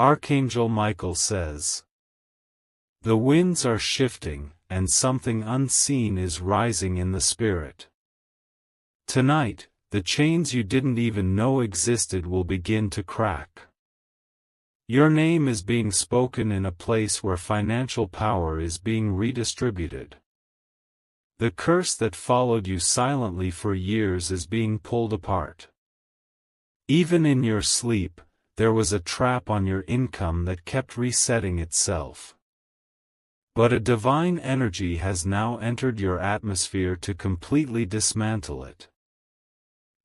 Archangel Michael says, "The winds are shifting, and something unseen is rising in the spirit. Tonight, the chains you didn't even know existed will begin to crack. Your name is being spoken in a place where financial power is being redistributed. The curse that followed you silently for years is being pulled apart. Even in your sleep, there was a trap on your income that kept resetting itself. But a divine energy has now entered your atmosphere to completely dismantle it.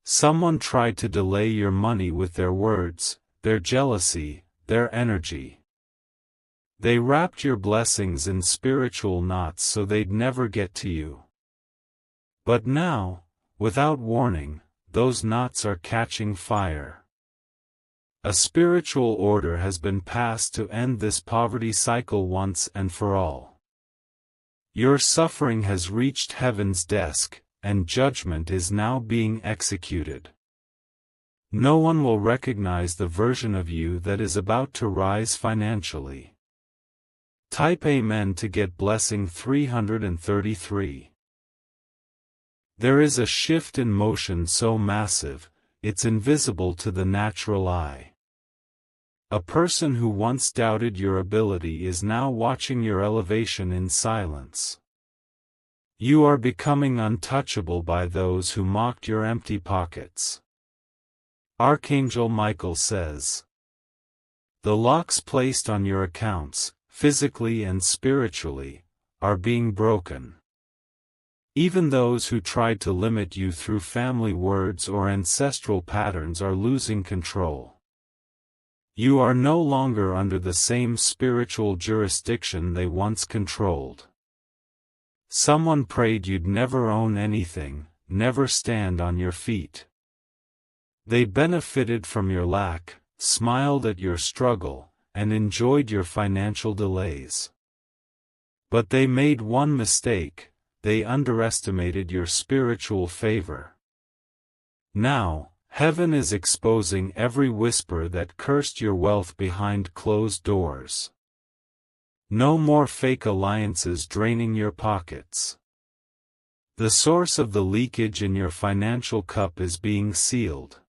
Someone tried to delay your money with their words, their jealousy, their energy. They wrapped your blessings in spiritual knots so they'd never get to you. But now, without warning, those knots are catching fire. A spiritual order has been passed to end this poverty cycle once and for all. Your suffering has reached heaven's desk, and judgment is now being executed. No one will recognize the version of you that is about to rise financially." Type Amen to get blessing 333. There is a shift in motion so massive, it's invisible to the natural eye. A person who once doubted your ability is now watching your elevation in silence. You are becoming untouchable by those who mocked your empty pockets. Archangel Michael says, "The locks placed on your accounts, physically and spiritually, are being broken. Even those who tried to limit you through family words or ancestral patterns are losing control. You are no longer under the same spiritual jurisdiction they once controlled. Someone prayed you'd never own anything, never stand on your feet. They benefited from your lack, smiled at your struggle, and enjoyed your financial delays. But they made one mistake: they underestimated your spiritual favor. Now, heaven is exposing every whisper that cursed your wealth behind closed doors. No more fake alliances draining your pockets. The source of the leakage in your financial cup is being sealed."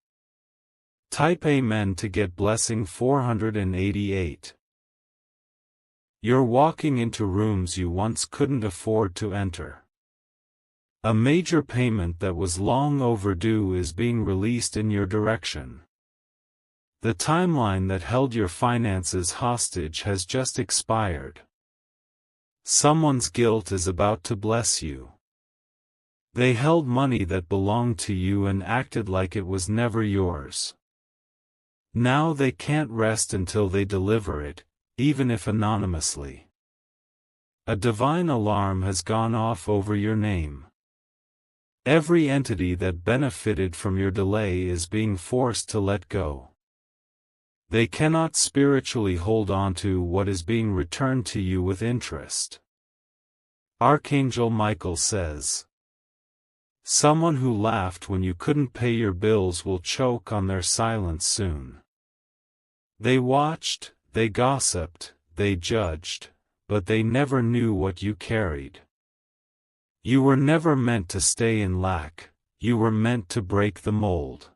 Type Amen to get blessing 488. You're walking into rooms you once couldn't afford to enter. A major payment that was long overdue is being released in your direction. The timeline that held your finances hostage has just expired. Someone's guilt is about to bless you. They held money that belonged to you and acted like it was never yours. Now they can't rest until they deliver it, even if anonymously. A divine alarm has gone off over your name. Every entity that benefited from your delay is being forced to let go. They cannot spiritually hold on to what is being returned to you with interest. Archangel Michael says, "Someone who laughed when you couldn't pay your bills will choke on their silence soon. They watched, they gossiped, they judged, but they never knew what you carried. You were never meant to stay in lack, you were meant to break the mold."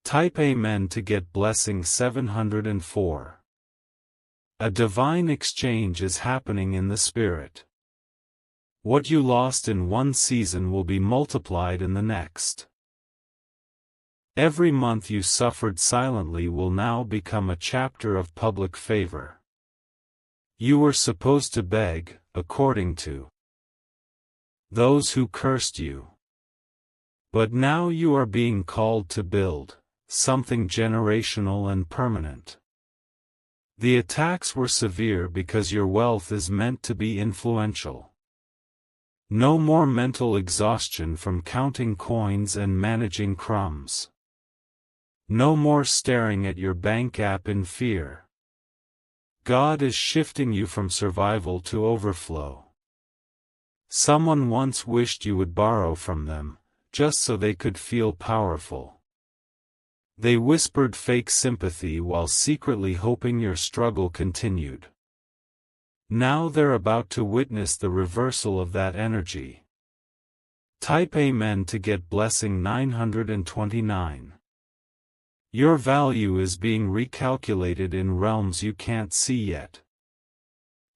Type Amen to get blessing 704. A divine exchange is happening in the spirit. What you lost in one season will be multiplied in the next. Every month you suffered silently will now become a chapter of public favor. You were supposed to beg, according to those who cursed you. But now you are being called to build something generational and permanent. The attacks were severe because your wealth is meant to be influential. No more mental exhaustion from counting coins and managing crumbs. No more staring at your bank app in fear. God is shifting you from survival to overflow. Someone once wished you would borrow from them, just so they could feel powerful. They whispered fake sympathy while secretly hoping your struggle continued. Now they're about to witness the reversal of that energy. Type Amen to get blessing 929. Your value is being recalculated in realms you can't see yet.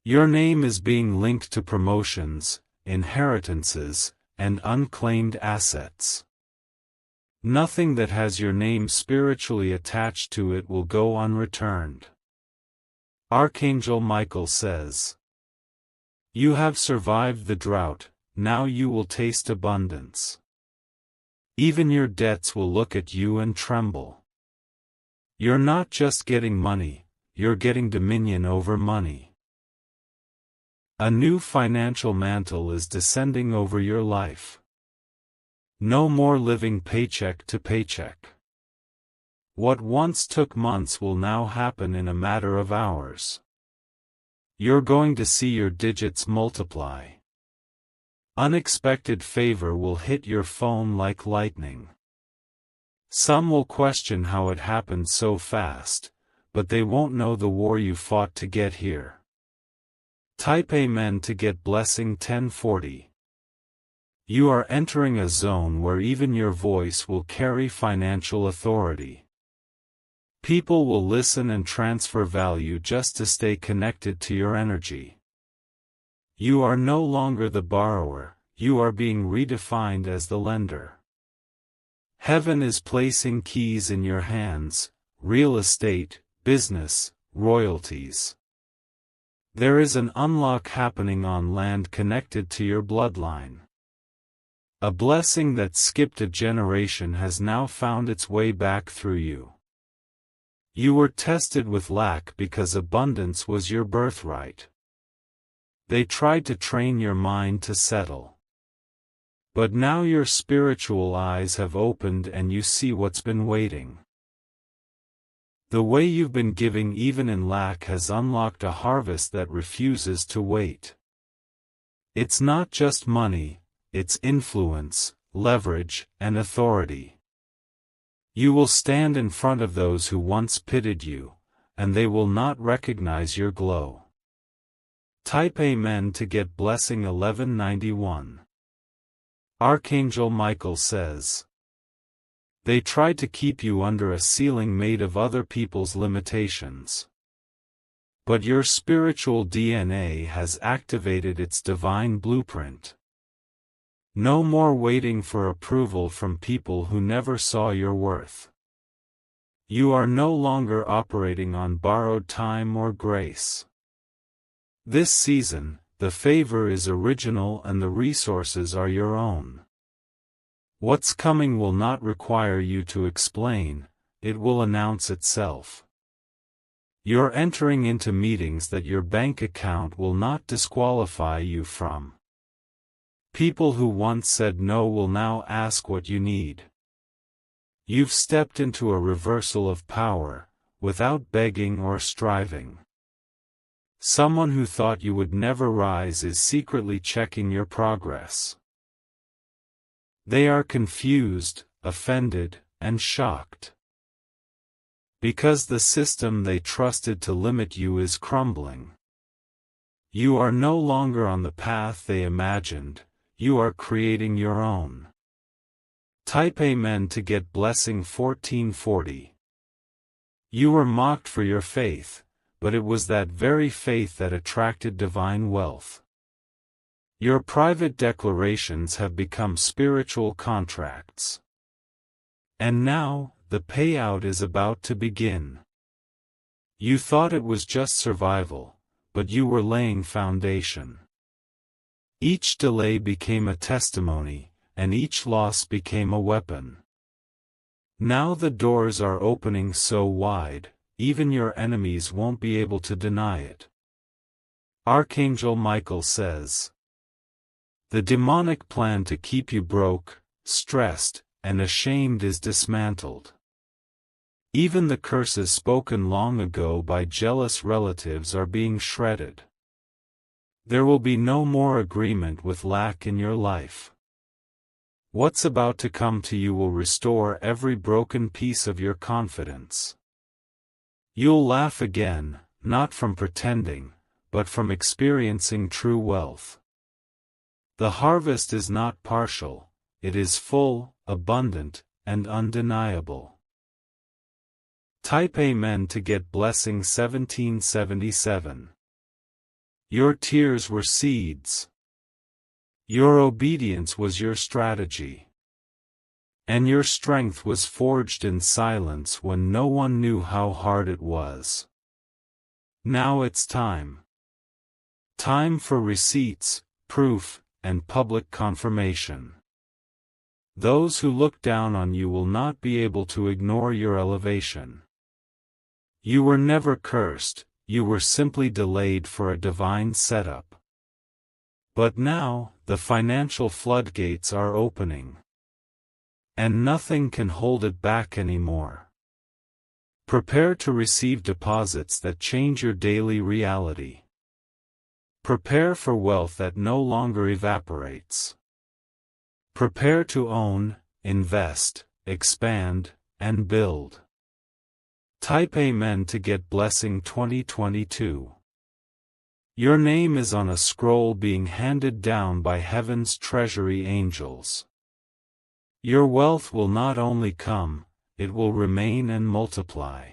Your name is being linked to promotions, inheritances, and unclaimed assets. Nothing that has your name spiritually attached to it will go unreturned. Archangel Michael says, "You have survived the drought, now you will taste abundance. Even your debts will look at you and tremble. You're not just getting money, you're getting dominion over money. A new financial mantle is descending over your life. No more living paycheck to paycheck. What once took months will now happen in a matter of hours. You're going to see your digits multiply. Unexpected favor will hit your phone like lightning. Some will question how it happened so fast, but they won't know the war you fought to get here." Type Amen to get blessing 1040. You are entering a zone where even your voice will carry financial authority. People will listen and transfer value just to stay connected to your energy. You are no longer the borrower, you are being redefined as the lender. Heaven is placing keys in your hands: real estate, business, royalties. There is an unlock happening on land connected to your bloodline. A blessing that skipped a generation has now found its way back through you. You were tested with lack because abundance was your birthright. They tried to train your mind to settle. But now your spiritual eyes have opened and you see what's been waiting. The way you've been giving even in lack has unlocked a harvest that refuses to wait. It's not just money, it's influence, leverage, and authority. You will stand in front of those who once pitied you, and they will not recognize your glow. Type Amen to get blessing 1191. Archangel Michael says, "They tried to keep you under a ceiling made of other people's limitations. But your spiritual DNA has activated its divine blueprint. No more waiting for approval from people who never saw your worth. You are no longer operating on borrowed time or grace. This season, the favor is original and the resources are your own. What's coming will not require you to explain, it will announce itself. You're entering into meetings that your bank account will not disqualify you from. People who once said no will now ask what you need. You've stepped into a reversal of power, without begging or striving. Someone who thought you would never rise is secretly checking your progress. They are confused, offended, and shocked. Because the system they trusted to limit you is crumbling. You are no longer on the path they imagined, you are creating your own. Type Amen to get blessing 1440. You were mocked for your faith, but it was that very faith that attracted divine wealth. Your private declarations have become spiritual contracts. And now, the payout is about to begin. You thought it was just survival, but you were laying foundation. Each delay became a testimony, and each loss became a weapon. Now the doors are opening so wide, even your enemies won't be able to deny it. Archangel Michael says, "The demonic plan to keep you broke, stressed, and ashamed is dismantled. Even the curses spoken long ago by jealous relatives are being shredded. There will be no more agreement with lack in your life. What's about to come to you will restore every broken piece of your confidence. You'll laugh again, not from pretending, but from experiencing true wealth. The harvest is not partial, it is full, abundant, and undeniable. Type Amen to get blessing 1777. Your tears were seeds. Your obedience was your strategy. And your strength was forged in silence when no one knew how hard it was. Now it's time. Time for receipts, proof, and public confirmation. Those who look down on you will not be able to ignore your elevation. You were never cursed, you were simply delayed for a divine setup. But now, the financial floodgates are opening. And nothing can hold it back anymore. Prepare to receive deposits that change your daily reality. Prepare for wealth that no longer evaporates. Prepare to own, invest, expand, and build. Type Amen to get blessing 2022. Your name is on a scroll being handed down by heaven's treasury angels. Your wealth will not only come, it will remain and multiply.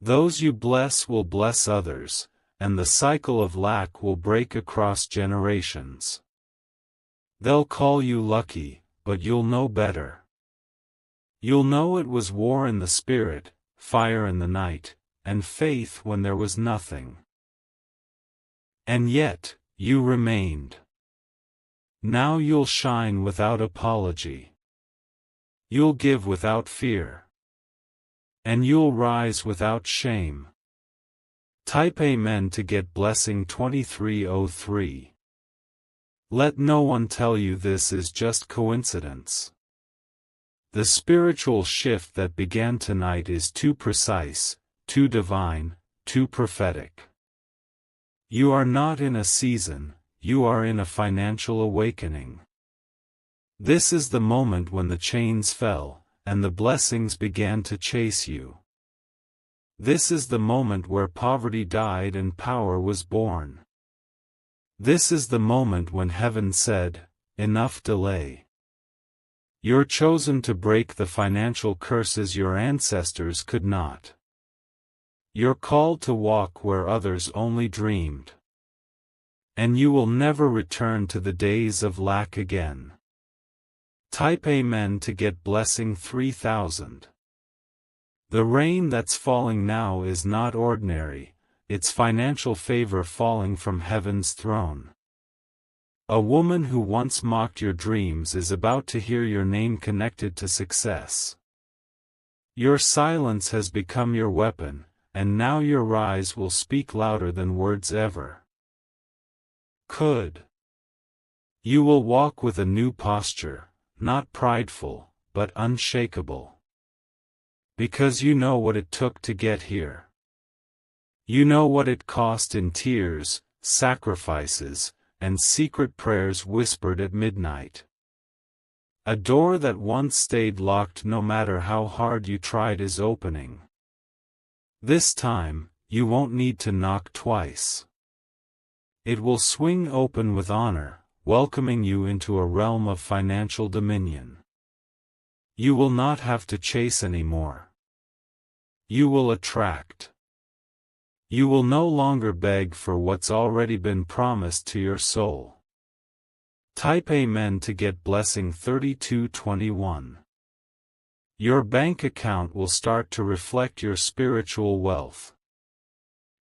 Those you bless will bless others, and the cycle of lack will break across generations. They'll call you lucky, but you'll know better. You'll know it was war in the spirit, fire in the night, and faith when there was nothing. And yet, you remained. Now you'll shine without apology. You'll give without fear. And you'll rise without shame. Type Amen to get blessing 2303. Let no one tell you this is just coincidence. The spiritual shift that began tonight is too precise, too divine, too prophetic. You are not in a season, you are in a financial awakening. This is the moment when the chains fell, and the blessings began to chase you. This is the moment where poverty died and power was born. This is the moment when heaven said, "Enough delay." You're chosen to break the financial curses your ancestors could not. You're called to walk where others only dreamed. And you will never return to the days of lack again. Type Amen to get blessing 3000. The rain that's falling now is not ordinary, it's financial favor falling from heaven's throne. A woman who once mocked your dreams is about to hear your name connected to success. Your silence has become your weapon, and now your rise will speak louder than words ever could. You will walk with a new posture, not prideful, but unshakable. Because you know what it took to get here. You know what it cost in tears, sacrifices, and secret prayers whispered at midnight. A door that once stayed locked no matter how hard you tried is opening. This time, you won't need to knock twice. It will swing open with honor, welcoming you into a realm of financial dominion. You will not have to chase anymore. You will attract. You will no longer beg for what's already been promised to your soul. Type Amen to get blessing 3221. Your bank account will start to reflect your spiritual wealth.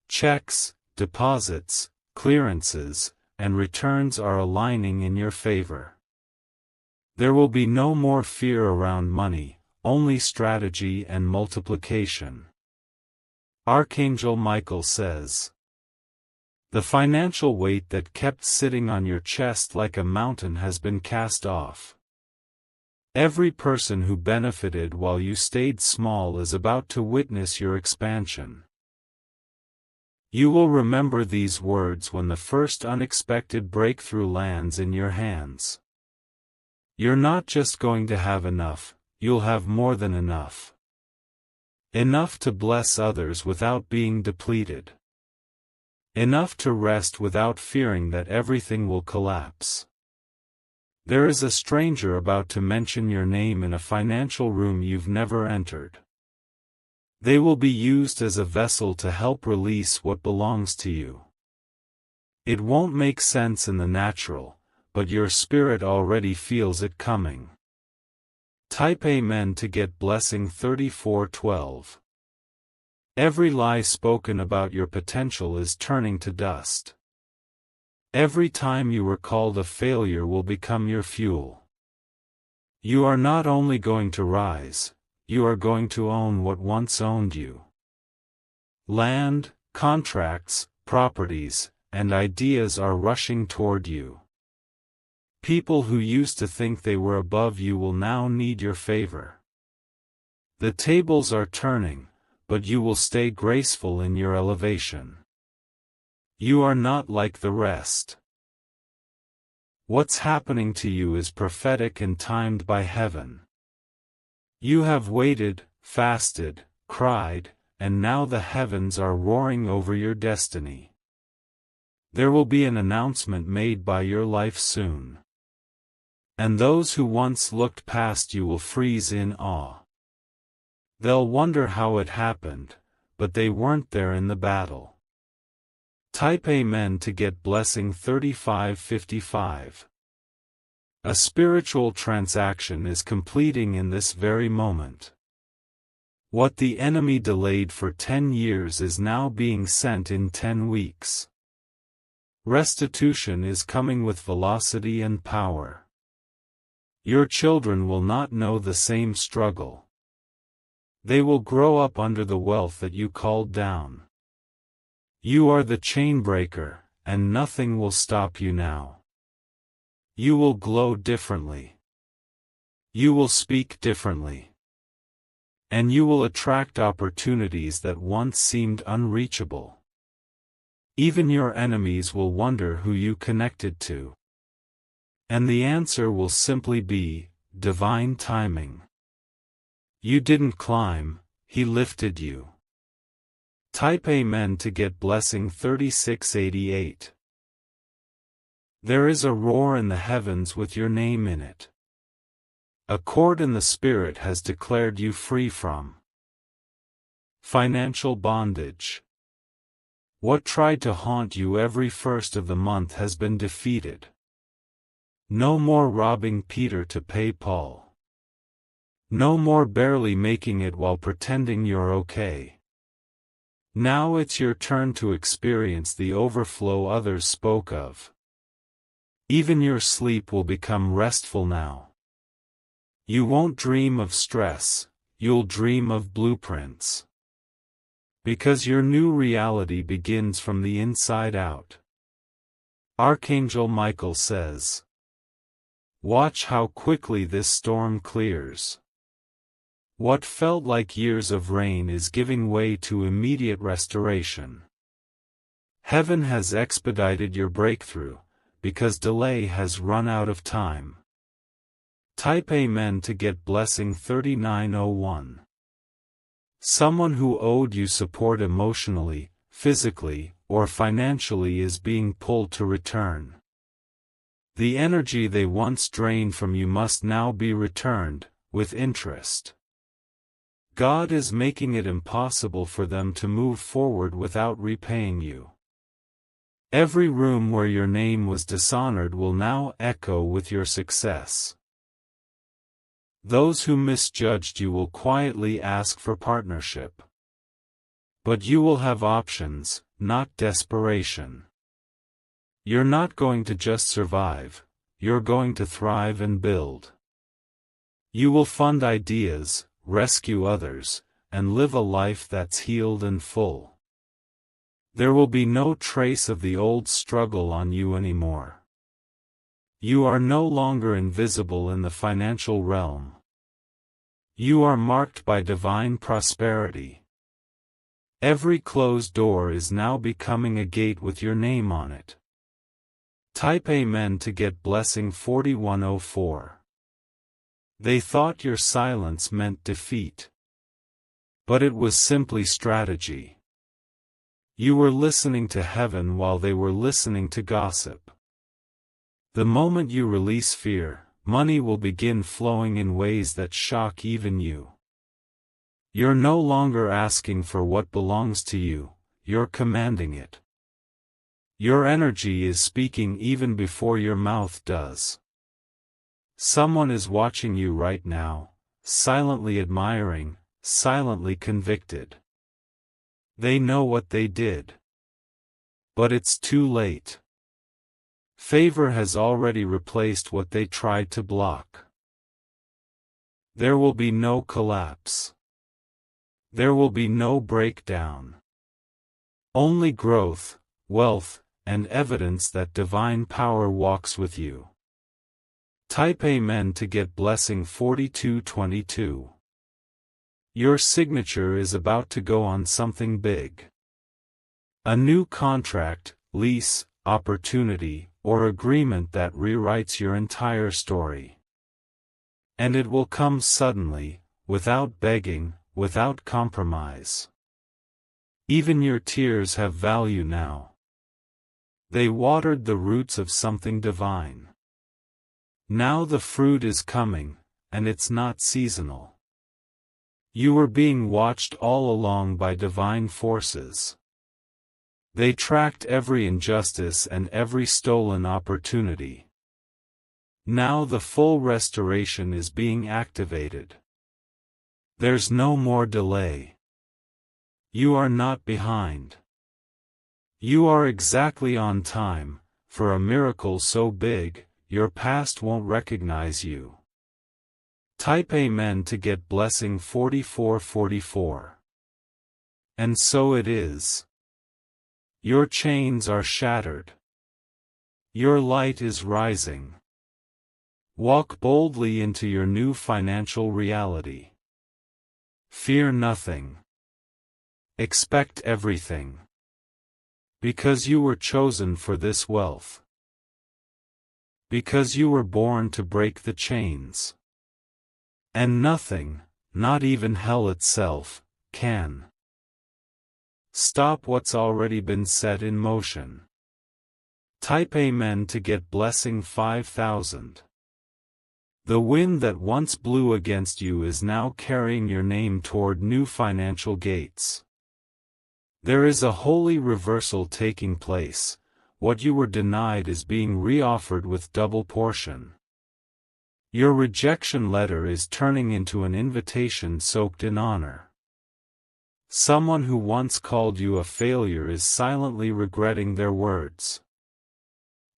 Checks, deposits, clearances, and returns are aligning in your favor. There will be no more fear around money, only strategy and multiplication. Archangel Michael says, "The financial weight that kept sitting on your chest like a mountain has been cast off. Every person who benefited while you stayed small is about to witness your expansion. You will remember these words when the first unexpected breakthrough lands in your hands. You're not just going to have enough, you'll have more than enough. Enough to bless others without being depleted. Enough to rest without fearing that everything will collapse. There is a stranger about to mention your name in a financial room you've never entered. They will be used as a vessel to help release what belongs to you. It won't make sense in the natural, but your spirit already feels it coming. Type Amen to get blessing 3412. Every lie spoken about your potential is turning to dust. Every time you were called a failure will become your fuel. You are not only going to rise, you are going to own what once owned you. Land, contracts, properties, and ideas are rushing toward you. People who used to think they were above you will now need your favor. The tables are turning, but you will stay graceful in your elevation. You are not like the rest. What's happening to you is prophetic and timed by heaven. You have waited, fasted, cried, and now the heavens are roaring over your destiny. There will be an announcement made by your life soon. And those who once looked past you will freeze in awe. They'll wonder how it happened, but they weren't there in the battle. Type Amen to get blessing 3555. A spiritual transaction is completing in this very moment. What the enemy delayed for 10 years is now being sent in 10 weeks. Restitution is coming with velocity and power. Your children will not know the same struggle. They will grow up under the wealth that you called down. You are the chain breaker, and nothing will stop you now. You will glow differently. You will speak differently. And you will attract opportunities that once seemed unreachable. Even your enemies will wonder who you connected to. And the answer will simply be divine timing. You didn't climb, He lifted you. Type Amen to get blessing 3688. There is a roar in the heavens with your name in it. A chord in the Spirit has declared you free from financial bondage. What tried to haunt you every first of the month has been defeated. No more robbing Peter to pay Paul. No more barely making it while pretending you're okay. Now it's your turn to experience the overflow others spoke of. Even your sleep will become restful now. You won't dream of stress, you'll dream of blueprints. Because your new reality begins from the inside out. Archangel Michael says, "Watch how quickly this storm clears." What felt like years of rain is giving way to immediate restoration. Heaven has expedited your breakthrough, because delay has run out of time. Type Amen to get blessing 3901. Someone who owed you support emotionally, physically, or financially is being pulled to return. The energy they once drained from you must now be returned, with interest. God is making it impossible for them to move forward without repaying you. Every room where your name was dishonored will now echo with your success. Those who misjudged you will quietly ask for partnership. But you will have options, not desperation. You're not going to just survive, you're going to thrive and build. You will fund ideas, rescue others, and live a life that's healed and full. There will be no trace of the old struggle on you anymore. You are no longer invisible in the financial realm. You are marked by divine prosperity. Every closed door is now becoming a gate with your name on it. Type Amen to get blessing 4104. They thought your silence meant defeat. But it was simply strategy. You were listening to heaven while they were listening to gossip. The moment you release fear, money will begin flowing in ways that shock even you. You're no longer asking for what belongs to you, you're commanding it. Your energy is speaking even before your mouth does. Someone is watching you right now, silently admiring, silently convicted. They know what they did. But it's too late. Favor has already replaced what they tried to block. There will be no collapse. There will be no breakdown. Only growth, wealth, and evidence that divine power walks with you. Type Amen to get blessing 4222. Your signature is about to go on something big. A new contract, lease, opportunity, or agreement that rewrites your entire story. And it will come suddenly, without begging, without compromise. Even your tears have value now. They watered the roots of something divine. Now the fruit is coming, and it's not seasonal. You were being watched all along by divine forces. They tracked every injustice and every stolen opportunity. Now the full restoration is being activated. There's no more delay. You are not behind. You are exactly on time, for a miracle so big, your past won't recognize you. Type Amen to get blessing 4444. And so it is. Your chains are shattered. Your light is rising. Walk boldly into your new financial reality. Fear nothing. Expect everything. Because you were chosen for this wealth. Because you were born to break the chains. And nothing, not even hell itself, can stop what's already been set in motion. Type Amen to get blessing 5000. The wind that once blew against you is now carrying your name toward new financial gates. There is a holy reversal taking place. What you were denied is being reoffered with double portion. Your rejection letter is turning into an invitation soaked in honor. Someone who once called you a failure is silently regretting their words.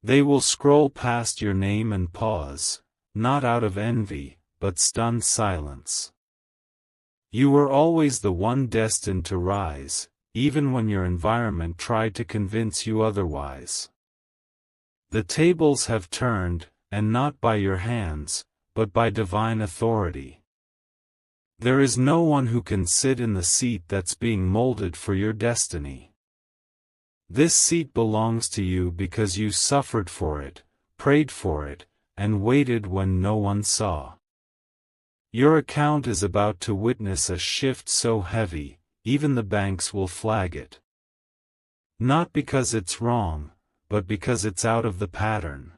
They will scroll past your name and pause, not out of envy, but stunned silence. You were always the one destined to rise, even when your environment tried to convince you otherwise. The tables have turned, and not by your hands, but by divine authority. There is no one who can sit in the seat that's being molded for your destiny. This seat belongs to you because you suffered for it, prayed for it, and waited when no one saw. Your account is about to witness a shift so heavy, even the banks will flag it. Not because it's wrong, but because it's out of the pattern.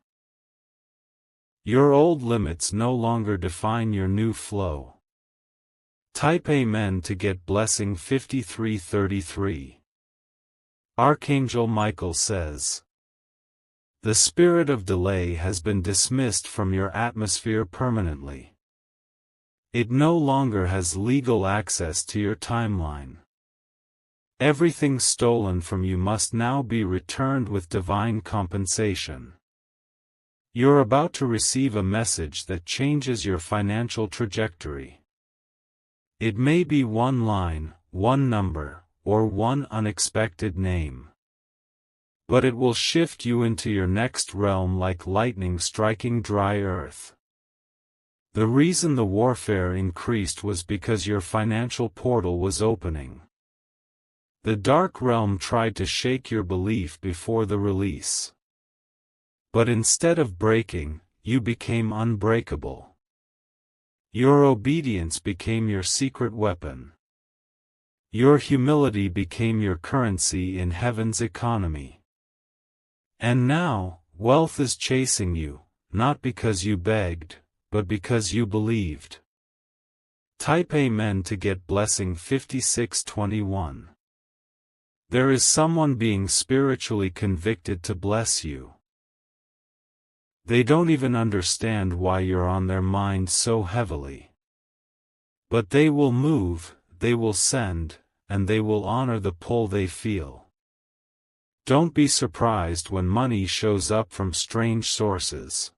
Your old limits no longer define your new flow. Type Amen to get blessing 5333. Archangel Michael says, the spirit of delay has been dismissed from your atmosphere permanently. It no longer has legal access to your timeline. Everything stolen from you must now be returned with divine compensation. You're about to receive a message that changes your financial trajectory. It may be one line, one number, or one unexpected name. But it will shift you into your next realm like lightning striking dry earth. The reason the warfare increased was because your financial portal was opening. The dark realm tried to shake your belief before the release. But instead of breaking, you became unbreakable. Your obedience became your secret weapon. Your humility became your currency in heaven's economy. And now, wealth is chasing you, not because you begged, but because you believed. Type Amen to get blessing 5621. There is someone being spiritually convicted to bless you. They don't even understand why you're on their mind so heavily. But they will move, they will send, and they will honor the pull they feel. Don't be surprised when money shows up from strange sources.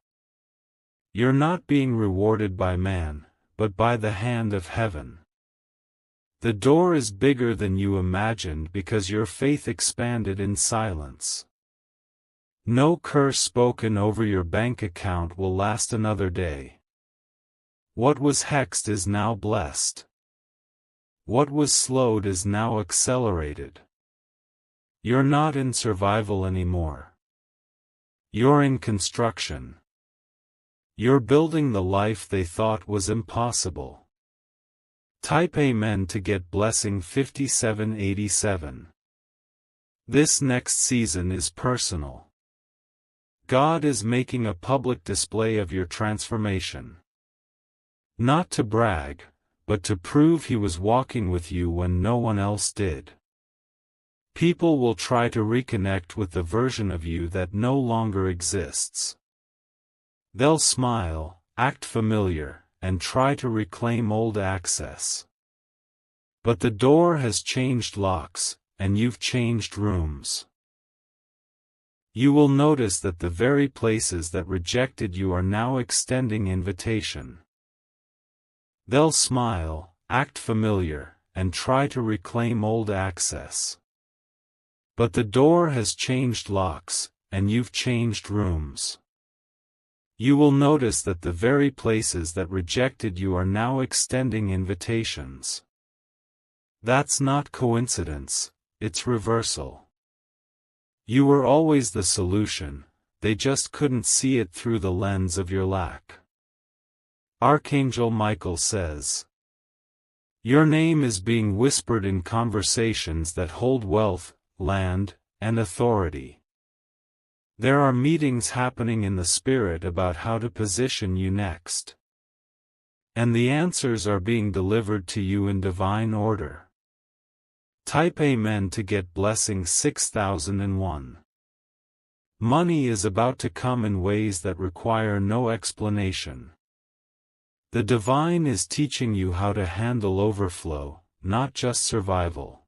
You're not being rewarded by man, but by the hand of heaven. The door is bigger than you imagined because your faith expanded in silence. No curse spoken over your bank account will last another day. What was hexed is now blessed. What was slowed is now accelerated. You're not in survival anymore. You're in construction. You're building the life they thought was impossible. Type Amen to get blessing 5787. This next season is personal. God is making a public display of your transformation. Not to brag, but to prove He was walking with you when no one else did. People will try to reconnect with the version of you that no longer exists. They'll smile, act familiar, and try to reclaim old access. But the door has changed locks, and you've changed rooms. You will notice that the very places that rejected you are now extending invitation. They'll smile, act familiar, and try to reclaim old access. But the door has changed locks, and you've changed rooms. You will notice that the very places that rejected you are now extending invitations. That's not coincidence, it's reversal. You were always the solution, they just couldn't see it through the lens of your lack. Archangel Michael says, your name is being whispered in conversations that hold wealth, land, and authority. There are meetings happening in the spirit about how to position you next. And the answers are being delivered to you in divine order. Type Amen to get blessing 6001. Money is about to come in ways that require no explanation. The divine is teaching you how to handle overflow, not just survival.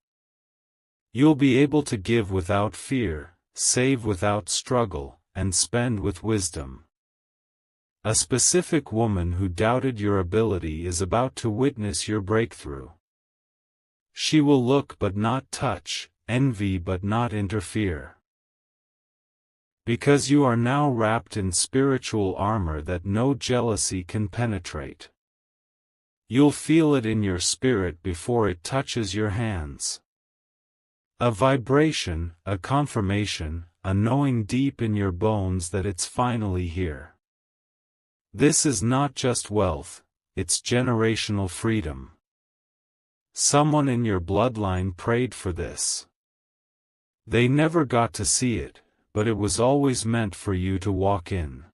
You'll be able to give without fear, save without struggle, and spend with wisdom. A specific woman who doubted your ability is about to witness your breakthrough. She will look but not touch, envy but not interfere. Because you are now wrapped in spiritual armor that no jealousy can penetrate. You'll feel it in your spirit before it touches your hands. A vibration, a confirmation, a knowing deep in your bones that it's finally here. This is not just wealth, it's generational freedom. Someone in your bloodline prayed for this. They never got to see it, but it was always meant for you to walk in.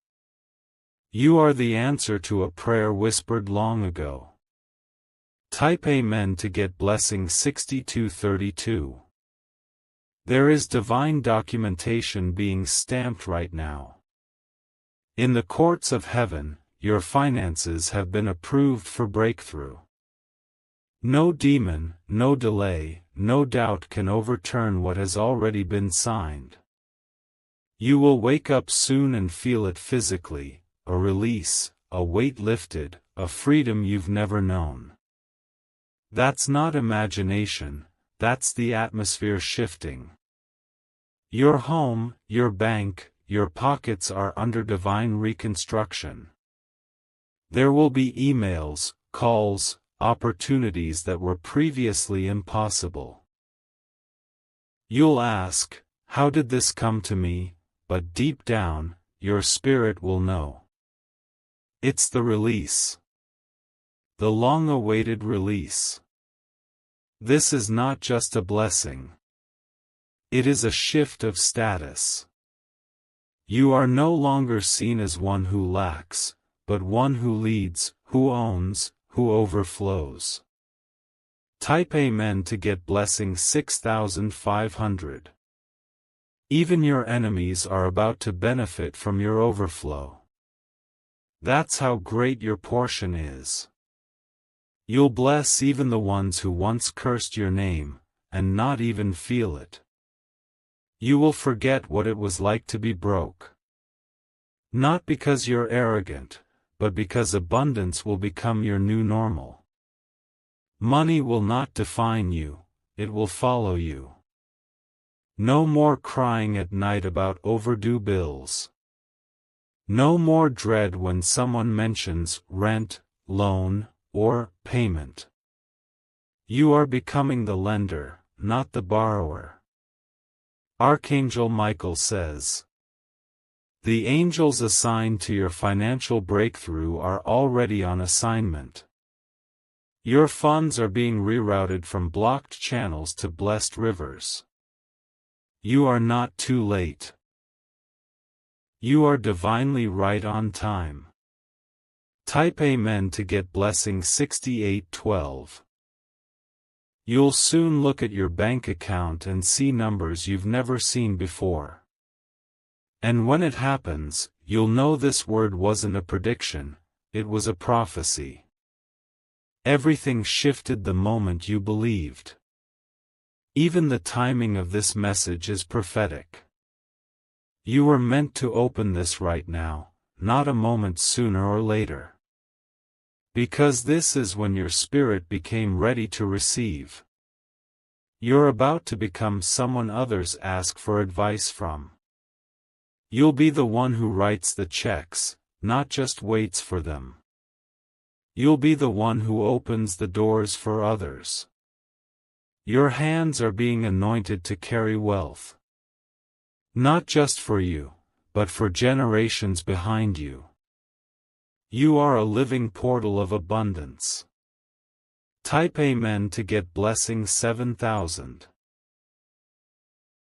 You are the answer to a prayer whispered long ago. Type Amen to get blessing 6232. There is divine documentation being stamped right now. In the courts of heaven, your finances have been approved for breakthrough. No demon, no delay, no doubt can overturn what has already been signed. You will wake up soon and feel it physically, a release, a weight lifted, a freedom you've never known. That's not imagination, that's the atmosphere shifting. Your home, your bank, your pockets are under divine reconstruction. There will be emails, calls, opportunities that were previously impossible. You'll ask, how did this come to me? But deep down, your spirit will know. It's the release. The long-awaited release. This is not just a blessing. It is a shift of status. You are no longer seen as one who lacks, but one who leads, who owns, who overflows. Type Amen to get blessing 6500. Even your enemies are about to benefit from your overflow. That's how great your portion is. You'll bless even the ones who once cursed your name, and not even feel it. You will forget what it was like to be broke. Not because you're arrogant, but because abundance will become your new normal. Money will not define you, it will follow you. No more crying at night about overdue bills. No more dread when someone mentions rent, loan, or payment. You are becoming the lender, not the borrower. Archangel Michael says, the angels assigned to your financial breakthrough are already on assignment. Your funds are being rerouted from blocked channels to blessed rivers. You are not too late. You are divinely right on time. Type Amen to get blessing 6812. You'll soon look at your bank account and see numbers you've never seen before. And when it happens, you'll know this word wasn't a prediction, it was a prophecy. Everything shifted the moment you believed. Even the timing of this message is prophetic. You were meant to open this right now, not a moment sooner or later. Because this is when your spirit became ready to receive. You're about to become someone others ask for advice from. You'll be the one who writes the checks, not just waits for them. You'll be the one who opens the doors for others. Your hands are being anointed to carry wealth. Not just for you, but for generations behind you. You are a living portal of abundance. Type Amen to get blessing 7000.